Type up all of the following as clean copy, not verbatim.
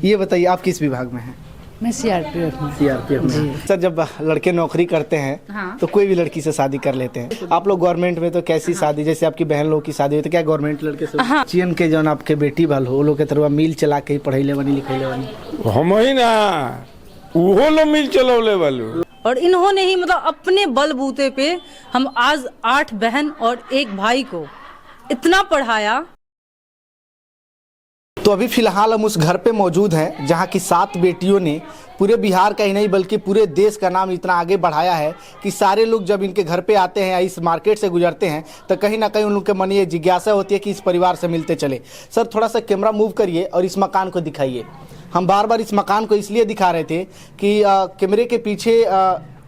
ये बताइए आप किस विभाग में हैं? मैं सीआरपीएफ में। सीआरपीएफ में। सर जब लड़के नौकरी करते हैं हाँ। तो कोई भी लड़की से शादी कर लेते हैं। आप लोग गवर्नमेंट में तो कैसी शादी, जैसे आपकी बहन लोग की शादी हुई तो क्या गवर्नमेंट लड़के से? हाँ। चियन के जौन आपके बेटी बाल हो, वो लोग के तरह मिल चला के ही पढ़ैले बनी लिखैले बनी। हम ही ना वो लोग मिल चलौले वालू। और इन्होंने ही मतलब अपने बलबूते पे हम आज 8 बहन और 1 भाई को इतना पढ़ाया। तो अभी फिलहाल हम उस घर पे मौजूद हैं जहां की 7 बेटियों ने पूरे बिहार का ही नहीं बल्कि पूरे देश का नाम इतना आगे बढ़ाया है कि सारे लोग जब इनके घर पे आते हैं या इस मार्केट से गुजरते हैं तो कहीं ना कहीं उन लोग के मन ये जिज्ञासा होती है कि इस परिवार से मिलते चले। सर थोड़ा सा कैमरा मूव करिए और इस मकान को दिखाइए। हम बार बार इस मकान को इसलिए दिखा रहे थे कि कैमरे के पीछे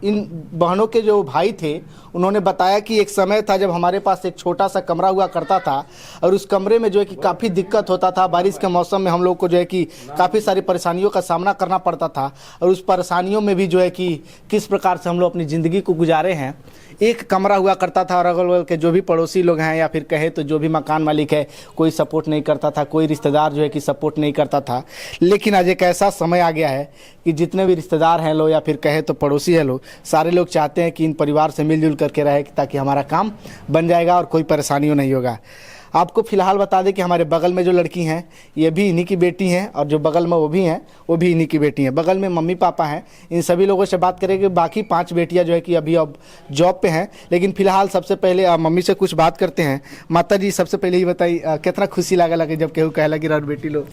इन बहनों के जो भाई थे उन्होंने बताया कि एक समय था जब हमारे पास एक छोटा सा कमरा हुआ करता था और उस कमरे में जो है कि काफ़ी दिक्कत होता था। बारिश के मौसम में हम लोग को जो है कि काफ़ी सारी परेशानियों का सामना करना पड़ता था और उस परेशानियों में भी जो है कि किस प्रकार से हम लोग अपनी ज़िंदगी को गुजारे हैं। एक कमरा हुआ करता था और अगल बगल के जो भी पड़ोसी लोग हैं या फिर कहे तो जो भी मकान मालिक है कोई सपोर्ट नहीं करता था, कोई रिश्तेदार जो है कि सपोर्ट नहीं करता था। लेकिन आज एक ऐसा समय आ गया है कि जितने भी रिश्तेदार हैं लोग या फिर कहे तो पड़ोसी हैं लोग, सारे लोग चाहते हैं कि इन परिवार से मिलजुल करके रहे ताकि हमारा काम बन जाएगा और कोई परेशानियों नहीं होगा। आपको फिलहाल बता दें कि हमारे बगल में जो लड़की हैं ये भी इन्हीं की बेटी हैं और जो बगल में वो भी हैं वो भी इन्हीं की बेटी हैं। बगल में मम्मी पापा हैं। इन सभी लोगों से बात करेंगे। बाकी 5 बेटियां जो है कि अभी अब जॉब पे हैं, लेकिन फिलहाल सबसे पहले मम्मी से कुछ बात करते हैं। माता जी सबसे पहले ही बताइए कितना खुशी लागला कि जब केहू कहला कि राउर बेटी लोग?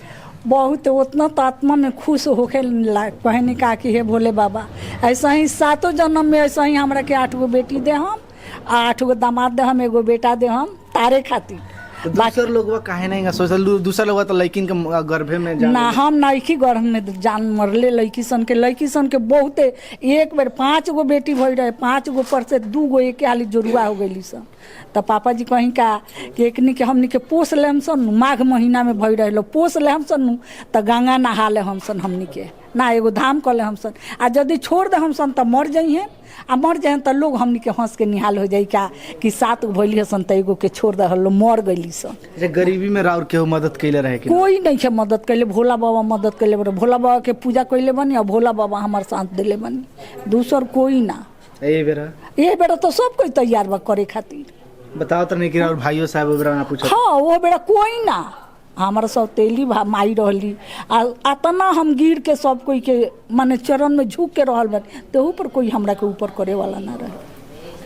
बहुत उतना तो आत्मा में खुश होके कहने का कि हे भोले बाबा ऐसा ही 7 जन्म में ऐसा ही हमरा के 8 गो बेटी दे, हम 8 गो दामाद दे, हम 1 गो बेटा दे, हम तारे खातिर। तो दूसर लोग काहे नहीं सोचल? दूसरा लोग तो लड़किन के गर्भे में ना, हम नइखी गर्भ में जान मरले लड़की सन के बहुते। एक बेर 5 गो बेटी भई रहे, 5 गो पर से 2 गो एक हाली जोरुआ हो गई सन। तो पापा जी कहीं का कि एकनी के हमनी के पोस ले हम सन, माघ महीना में भई रहे पोस ले हम सन तो गंगा नहा ले हम सन, हमनी के ना एगो धाम कर ले हम सन। आ यदि छोड़ दे हम सन तो मर जाइए, आ मर जाए तो लोग हमनी के हंस के निहाल हो जाए क्या कि 7 गो भैली सन तो एगो के छोड़ दे हलो मर गई सन। गरीबी में राउर केहू मदद कैले रहे? कोई नहीं के मदद कैले। भोला बाबा मदद कैले बड़े, भोला बाबा के पूजा कैले बनी और भोला बाबा हमारे साथ दिले बनी, दूसर कोई ना। ये बेरा तो सब कोई तैयार बा करे खातिर। बताओ तो नहीं कि राउर भाइयों साहब ना पूछा? हाँ वो बेरा कोई ना, हमारा सब तेली माई रहली आतना हम गिर के सब कोई के माने चरण में झुक के रहल बा, तेहू पर कोई हमरा के ऊपर करे वाला ना रहे।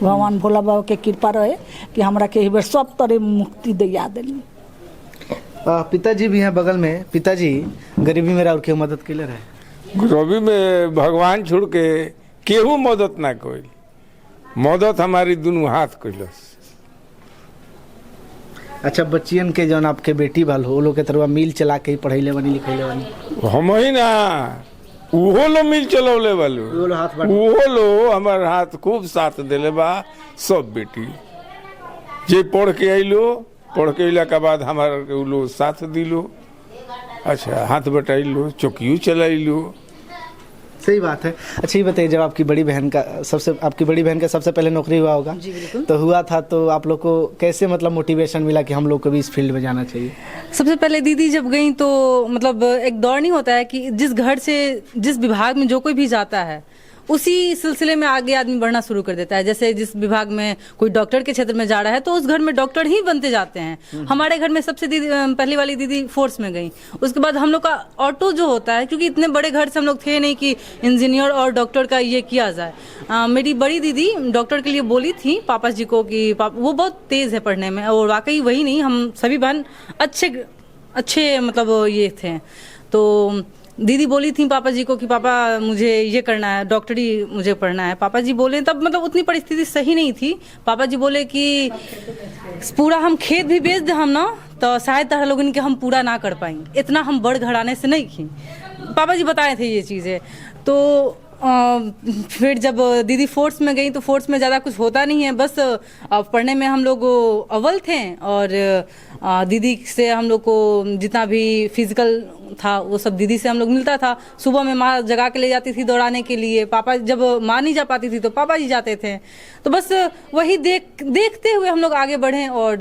भगवान भोला बाबा के कृपा रहे कि हमरा के बेर सब तरह मुक्ति दिया दिली। पिताजी भी हैं बगल में। पिताजी गरीबी में राउर के मदद कैले रहे? गरीबी में भगवान छोड़ के केहू मदद ना कोई, मदद हमारी दोनों हाथ कैलस। अच्छा बच्चियन के जौन आपके बेटी बाल हो, वो लोग के तरह मिल चला के ही पढ़ैले बनी लिखैले बनी? हम ही ना वो लोग मिल चलौले वालू। वो लोग हमारे हाथ खूब साथ दिले बा। सब बेटी जे पढ़ के अइलो, पढ़ के अइला के बाद हमारे वो लोग साथ दिलो। अच्छा हाथ बटाइलो, चौकियो चलाइलो। सही बात है। अच्छा ये बताइए, जब आपकी बड़ी बहन का सबसे पहले नौकरी हुआ होगा? जी बिल्कुल। तो हुआ था तो आप लोग को कैसे मतलब मोटिवेशन मिला कि हम लोग को भी इस फील्ड में जाना चाहिए? सबसे पहले दीदी जब गई तो मतलब एक दौर नहीं होता है कि जिस घर से जिस विभाग में जो कोई भी जाता है उसी सिलसिले में आगे आदमी बढ़ना शुरू कर देता है। जैसे जिस विभाग में कोई डॉक्टर के क्षेत्र में जा रहा है तो उस घर में डॉक्टर ही बनते जाते हैं। हमारे घर में सबसे पहली वाली दीदी फोर्स में गई। उसके बाद हम लोग का ऑटो जो होता है, क्योंकि इतने बड़े घर से हम लोग थे नहीं कि इंजीनियर और डॉक्टर का ये किया जाए। मेरी बड़ी दीदी डॉक्टर के लिए बोली थी पापा जी को कि वो बहुत तेज है पढ़ने में, और वाकई वही नहीं, हम सभी बहन अच्छे मतलब ये थे। तो दीदी बोली थी पापा जी को कि पापा मुझे ये करना है, डॉक्टरी मुझे पढ़ना है। पापा जी बोले, तब मतलब उतनी परिस्थिति सही नहीं थी। पापा जी बोले कि पूरा हम खेत भी बेच दे हम ना तो शायद तरह लोग इनके हम पूरा ना कर पाएंगे, इतना हम बड़ घराने से नहीं थी। पापा जी बताए थे ये चीज़ें। तो फिर जब दीदी फोर्स में गई तो फोर्स में ज़्यादा कुछ होता नहीं है, बस पढ़ने में हम लोग अव्वल थे। और दीदी से हम लोग को जितना भी फिजिकल था वो सब दीदी से हम लोग मिलता था। सुबह में माँ जगा के ले जाती थी दौड़ाने के लिए, पापा जब माँ नहीं जा पाती थी तो पापा जी जाते थे। तो बस वही देखते हुए हम लोग आगे बढ़े और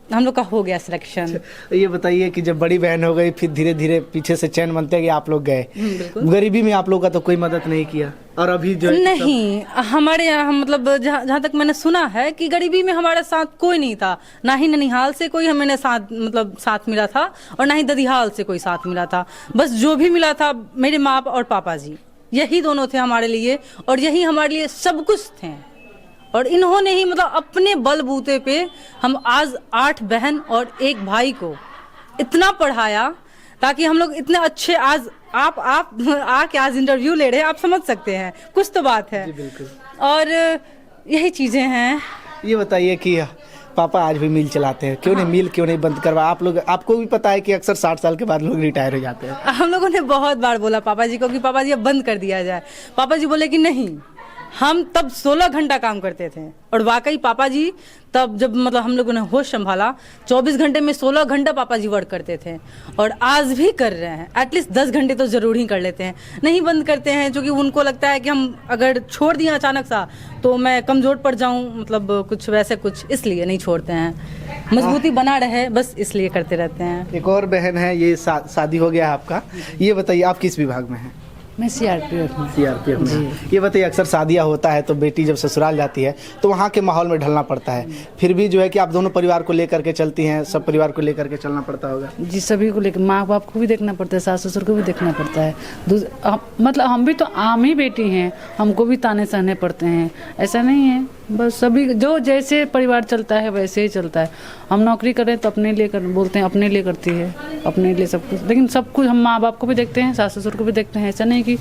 हम लोग का हो गया सिलेक्शन। ये बताइए कि जब बड़ी बहन हो गई फिर धीरे धीरे पीछे से चैन बनते गए, आप लोग गए, गरीबी में आप लोग का तो कोई मदद नहीं किया, और अभी जो है नहीं, हमारे यहाँ मतलब जहाँ तक मैंने सुना है कि गरीबी में हमारे साथ कोई नहीं था, ना ही ननिहाल से कोई हमें साथ मिला था और ना ही ददिहाल से कोई साथ मिला था। बस जो भी मिला था मेरे माँ और पापा जी, यही दोनों थे हमारे लिए, और यही हमारे लिए सब कुछ थे। और इन्होंने ही मतलब अपने बलबूते पे हम आज 8 बहन और 1 भाई को इतना पढ़ाया ताकि हम लोग इतने अच्छे आज आप आके आज इंटरव्यू ले रहे हैं, आप समझ सकते हैं, कुछ तो बात है। और यही चीजें हैं। ये बताइए कि पापा आज भी मिल चलाते हैं, क्यों नहीं मिल क्यों नहीं बंद करवा? आप लोग, आपको भी पता है कि अक्सर 60 साल के बाद लोग रिटायर हो जाते हैं। हम लोगों ने बहुत बार बोला पापा जी को कि पापा जी अब बंद कर दिया जाए। पापा जी बोले कि नहीं, हम तब 16 घंटा काम करते थे। और वाकई पापा जी तब जब मतलब हम लोगों ने होश संभाला, 24 घंटे में 16 घंटा पापा जी वर्क करते थे, और आज भी कर रहे हैं। एटलीस्ट 10 घंटे तो जरूर ही कर लेते हैं, नहीं बंद करते हैं, क्योंकि उनको लगता है कि हम अगर छोड़ दिए अचानक सा तो मैं कमजोर पड़ जाऊं, मतलब कुछ वैसे कुछ, इसलिए नहीं छोड़ते हैं। मजबूती बना रहे बस इसलिए करते रहते हैं। एक और बहन है, ये शादी हो गया आपका, ये बताइए आप किस विभाग में हैं? मैं सीआरपीएफ में। सीआरपीएफ में। ये बताइए अक्सर शादियाँ होता है तो बेटी जब ससुराल जाती है तो वहाँ के माहौल में ढलना पड़ता है, फिर भी जो है कि आप दोनों परिवार को लेकर के चलती हैं, सब परिवार को लेकर के चलना पड़ता होगा। जी, सभी को लेकर, माँ बाप को भी देखना पड़ता है, सास ससुर को भी देखना पड़ता है। मतलब हम भी तो आम ही बेटी हैं, हमको भी ताने सहने पड़ते हैं, ऐसा नहीं है। बस सभी जो जैसे परिवार चलता है वैसे ही चलता है। हम नौकरी करें तो अपने लिए बोलते हैं, अपने लिए करती है, अपने लिए सब कुछ, लेकिन सब कुछ हम माँ बाप को भी देखते हैं, सास ससुर को भी देखते हैं। ऐसा नहीं कि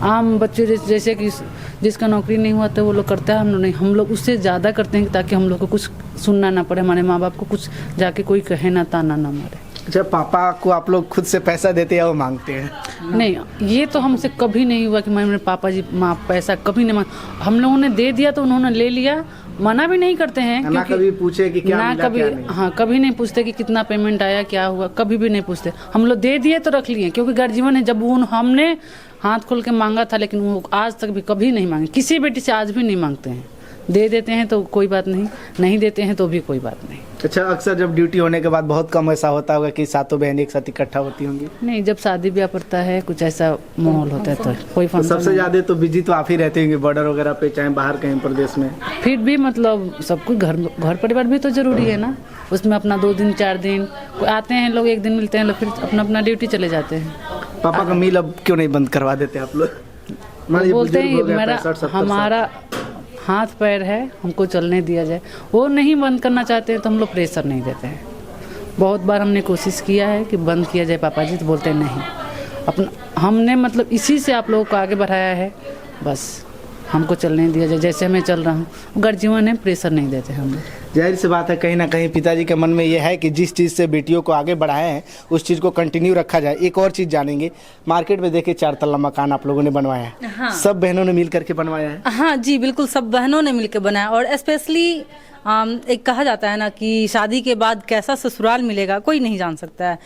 आम बच्चे जैसे कि जिसका नौकरी नहीं हुआ तो वो लोग करता है, हम लोग नहीं, हम लोग उससे ज़्यादा करते हैं ताकि हम लोग को कुछ सुनना ना पड़े, हमारे माँ बाप को कुछ जाके कोई कहे ना, ताना ना मारे। जब पापा को आप लोग खुद से पैसा देते हैं या वो मांगते हैं? नहीं, ये तो हमसे कभी नहीं हुआ कि मेरे पापा जी माँ पैसा कभी नहीं मांग, हम लोगों ने दे दिया तो उन्होंने ले लिया, मना भी नहीं करते हैं। ना कभी पूछे कि क्या ना मिला, कभी, क्या नहीं? हाँ, कभी नहीं पूछते कि कितना पेमेंट आया, क्या हुआ, कभी भी नहीं पूछते। हम लोग दे दिए तो रख लिए, क्योंकि गर्जीवन है। जब वो हमने हाथ खोल के मांगा था, लेकिन वो आज तक भी कभी नहीं मांगे, किसी बेटी से आज भी नहीं मांगते हैं। दे देते हैं तो कोई बात नहीं, नहीं देते हैं तो भी कोई बात नहीं। अच्छा, अक्सर जब ड्यूटी होने के बाद बहुत कम ऐसा होता होगा कि सातों बहन एक साथ इकट्ठा होती होंगी? नहीं, जब शादी ब्याह पड़ता है, कुछ ऐसा माहौल होता है तो कोई तो फंक्शन। सबसे ज्यादा तो बिजी तो आप ही रहते होंगे बॉर्डर वगैरह पे, चाहे बाहर कहीं प्रदेश में। फिर भी मतलब सब कुछ घर परिवार भी तो जरूरी है ना, उसमें अपना 2 दिन 4 दिन आते हैं लोग, 1 दिन मिलते हैं लोग, फिर अपना अपना ड्यूटी चले जाते हैं। पापा का मील अब क्यों नहीं बंद करवा देते आप लोग? बोलते हैं मेरा हमारा हाथ पैर है, हमको चलने दिया जाए, वो नहीं बंद करना चाहते हैं तो हम लोग प्रेशर नहीं देते हैं। बहुत बार हमने कोशिश किया है कि बंद किया जाए पापा जी, तो बोलते हैं नहीं, अपना हमने मतलब इसी से आप लोगों को आगे बढ़ाया है, बस हमको चलने दिया जाए जैसे मैं चल रहा हूँ। गर्जीवन है, प्रेशर नहीं देते हम लोग। जाहिर सी बात है, कहीं ना कहीं पिताजी के मन में ये है कि जिस चीज़ से बेटियों को आगे बढ़ाए हैं उस चीज़ को कंटिन्यू रखा जाए। एक और चीज़ जानेंगे, मार्केट में देखिए 4 तल्ला मकान आप लोगों ने बनवाया है। हाँ। सब बहनों ने मिल करके बनवाया है? हाँ जी, बिल्कुल, सब बहनों ने मिलकर बनाया। और स्पेशली एक कहा जाता है ना कि शादी के बाद कैसा ससुराल मिलेगा कोई नहीं जान सकता है,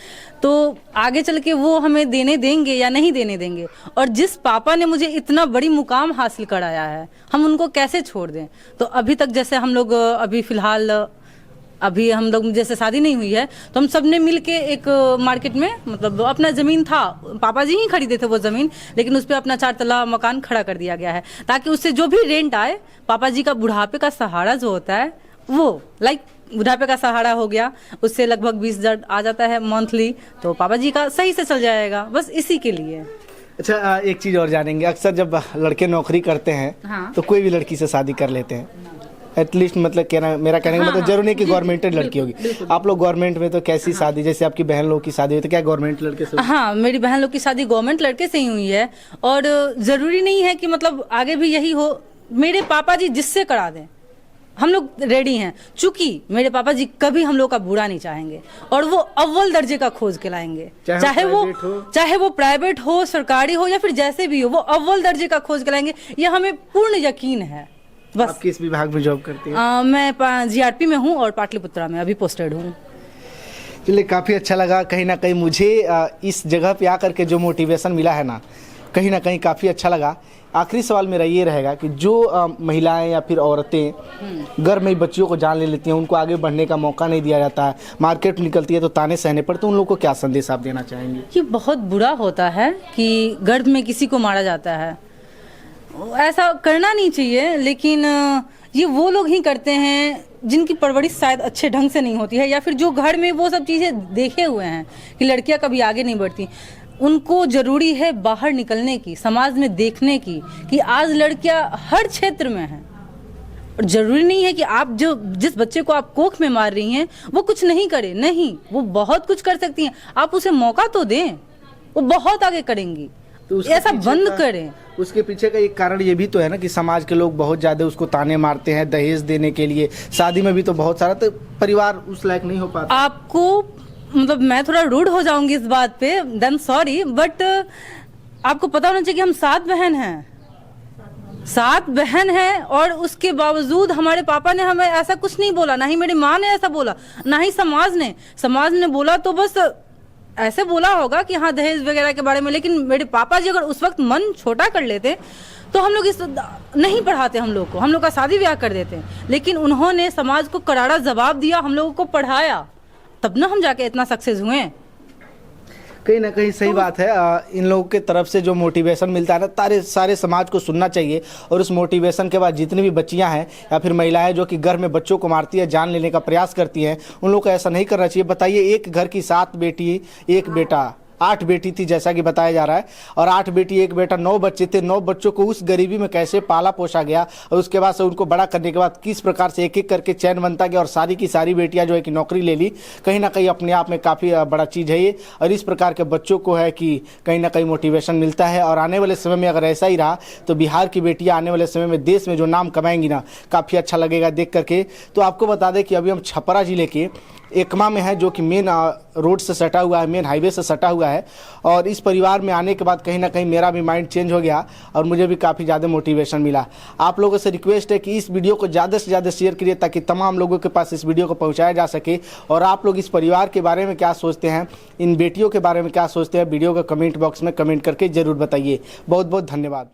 तो आगे चल के वो हमें देने देंगे या नहीं देने देंगे। और जिस पापा ने मुझे इतना बड़ी मुकाम हासिल कराया है, हम उनको कैसे छोड़ दें। तो अभी तक जैसे हम लोग अभी फिलहाल अभी हम लोग जैसे शादी नहीं हुई है तो हम सब ने मिल के एक मार्केट में, मतलब अपना ज़मीन था, पापा जी ही खरीदे थे वो ज़मीन, लेकिन उस पर अपना 4 तल्ला मकान खड़ा कर दिया गया है ताकि उससे जो भी रेंट आए, पापा जी का बुढ़ापे का सहारा जो होता है वो बुढ़ापे का सहारा हो गया, उससे लगभग 20,000 आ जाता है मंथली, तो पापा जी का सही से चल जाएगा, बस इसी के लिए। अच्छा, एक चीज़ और जानेंगे, अक्सर जब लड़के नौकरी करते हैं हाँ। तो कोई भी लड़की से शादी कर लेते हैं, एटलीस्ट मतलब मेरा कहने का मतलब जरूर नहीं कि गवर्नमेंट लड़की होगी। आप लोग गवर्नमेंट में तो कैसी शादी, जैसे आपकी बहन लोग की शादी हुई तो क्या गवर्नमेंट लड़के से? हाँ, मेरी बहन लोग की शादी गवर्नमेंट लड़के से ही हुई है, और जरूरी नहीं है कि मतलब आगे भी यही हो। मेरे पापा जी जिससे करा दें हम लोग रेडी हैं, चूंकि मेरे पापा जी कभी हम लोग का बुरा नहीं चाहेंगे, और वो अव्वल दर्जे का खोज के लाएंगे, चाहे वो प्राइवेट हो, सरकारी हो, या फिर जैसे भी हो, वो अव्वल दर्जे का खोज के लाएंगे, ये हमें पूर्ण यकीन है। बस। आप किस विभाग में जॉब करती हैं? मैं जीआरपी में हूँ और पाटलिपुत्रा में अभी पोस्टेड हूँ। चलिए, काफ़ी अच्छा लगा। कहीं ना कहीं मुझे इस जगह पे आकर के जो मोटिवेशन मिला है ना, कहीं ना कहीं काफ़ी अच्छा लगा। आखिरी सवाल मेरा ये रहेगा कि जो महिलाएं या फिर औरतें घर में ही बच्चियों को जान ले लेती हैं, उनको आगे बढ़ने का मौका नहीं दिया जाता है, मार्केट में निकलती है तो ताने सहने पड़ते, उन लोगों को क्या संदेश आप देना चाहेंगे? ये बहुत बुरा होता है कि गर्भ में किसी को मारा जाता है, ऐसा करना नहीं चाहिए। लेकिन ये वो लोग ही करते हैं जिनकी परवरिश शायद अच्छे ढंग से नहीं होती है, या फिर जो घर में वो सब चीज़ें देखे हुए हैं कि लड़कियां कभी आगे नहीं बढ़ती। उनको जरूरी है बाहर निकलने की, समाज में देखने की कि आज लड़कियां हर क्षेत्र में हैं। और जरूरी नहीं है कि आप जिस बच्चे को आप कोख में मार रही हैं वो कुछ नहीं करे, नहीं, वो बहुत कुछ कर सकती हैं। आप उसे मौका तो दें, वो बहुत आगे करेंगी। तो ऐसा बंद करें। उसके पीछे का एक कारण ये भी तो है ना कि समाज के लोग बहुत ज़्यादा उसको ताने मारते हैं दहेज देने के लिए, शादी में भी तो बहुत सारा, तो परिवार उस लायक नहीं हो पाता। आपको मतलब मैं थोड़ा रूड हो जाऊंगी इस बात पे, देन सॉरी, बट आपको पता होना चाहिए कि हम 7 बहन हैं, 7 बहन हैं, और उसके बावजूद हमारे पापा ने हमें ऐसा कुछ नहीं बोला, ना ही मेरी माँ ने ऐसा बोला, ना ही समाज ने बोला तो बस ऐसे बोला होगा कि हाँ दहेज वगैरह के बारे में। लेकिन मेरे पापा जी अगर उस वक्त मन छोटा कर लेते तो हम लोग इस नहीं पढ़ाते, हम लोग का शादी ब्याह कर देते। लेकिन उन्होंने समाज को करारा जवाब दिया, हम लोगों को पढ़ाया, तब ना हम जाके इतना सक्सेस हुए। कहीं ना कहीं सही बात है। इन लोगों के तरफ से जो मोटिवेशन मिलता है ना, सारे समाज को सुनना चाहिए। और उस मोटिवेशन के बाद जितनी भी बच्चियां हैं या फिर महिलाएं जो कि घर में बच्चों को मारती है, जान लेने का प्रयास करती हैं, उन लोगों को ऐसा नहीं करना चाहिए। बताइए, एक घर की 7 बेटी 1 बेटा, 8 बेटी थी जैसा कि बताया जा रहा है, और 8 बेटी 1 बेटा, 9 बच्चे थे। 9 बच्चों को उस गरीबी में कैसे पाला पोसा गया, और उसके बाद से उनको बड़ा करने के बाद किस प्रकार से एक एक करके चैन बनता गया, और सारी की सारी बेटियां जो है कि नौकरी ले ली। कहीं ना कहीं अपने आप में काफ़ी बड़ा चीज़ है ये। और इस प्रकार के बच्चों को है कि कहीं ना कहीं मोटिवेशन मिलता है। और आने वाले समय में अगर ऐसा ही रहा तो बिहार की बेटियां आने वाले समय में देश में जो नाम कमाएंगी ना, काफ़ी अच्छा लगेगा देख करके। तो आपको बता दें कि अभी हम छपरा जिले के एकमा में है, जो कि मेन रोड से सटा हुआ है, मेन हाईवे से सटा हुआ है। और इस परिवार में आने के बाद कहीं ना कहीं मेरा भी माइंड चेंज हो गया और मुझे भी काफ़ी ज़्यादा मोटिवेशन मिला। आप लोगों से रिक्वेस्ट है कि इस वीडियो को ज़्यादा से ज़्यादा शेयर करिए ताकि तमाम लोगों के पास इस वीडियो को पहुंचाया जा सके। और आप लोग इस परिवार के बारे में क्या सोचते हैं, इन बेटियों के बारे में क्या सोचते हैं, वीडियो को कमेंट बॉक्स में कमेंट करके ज़रूर बताइए। बहुत बहुत धन्यवाद।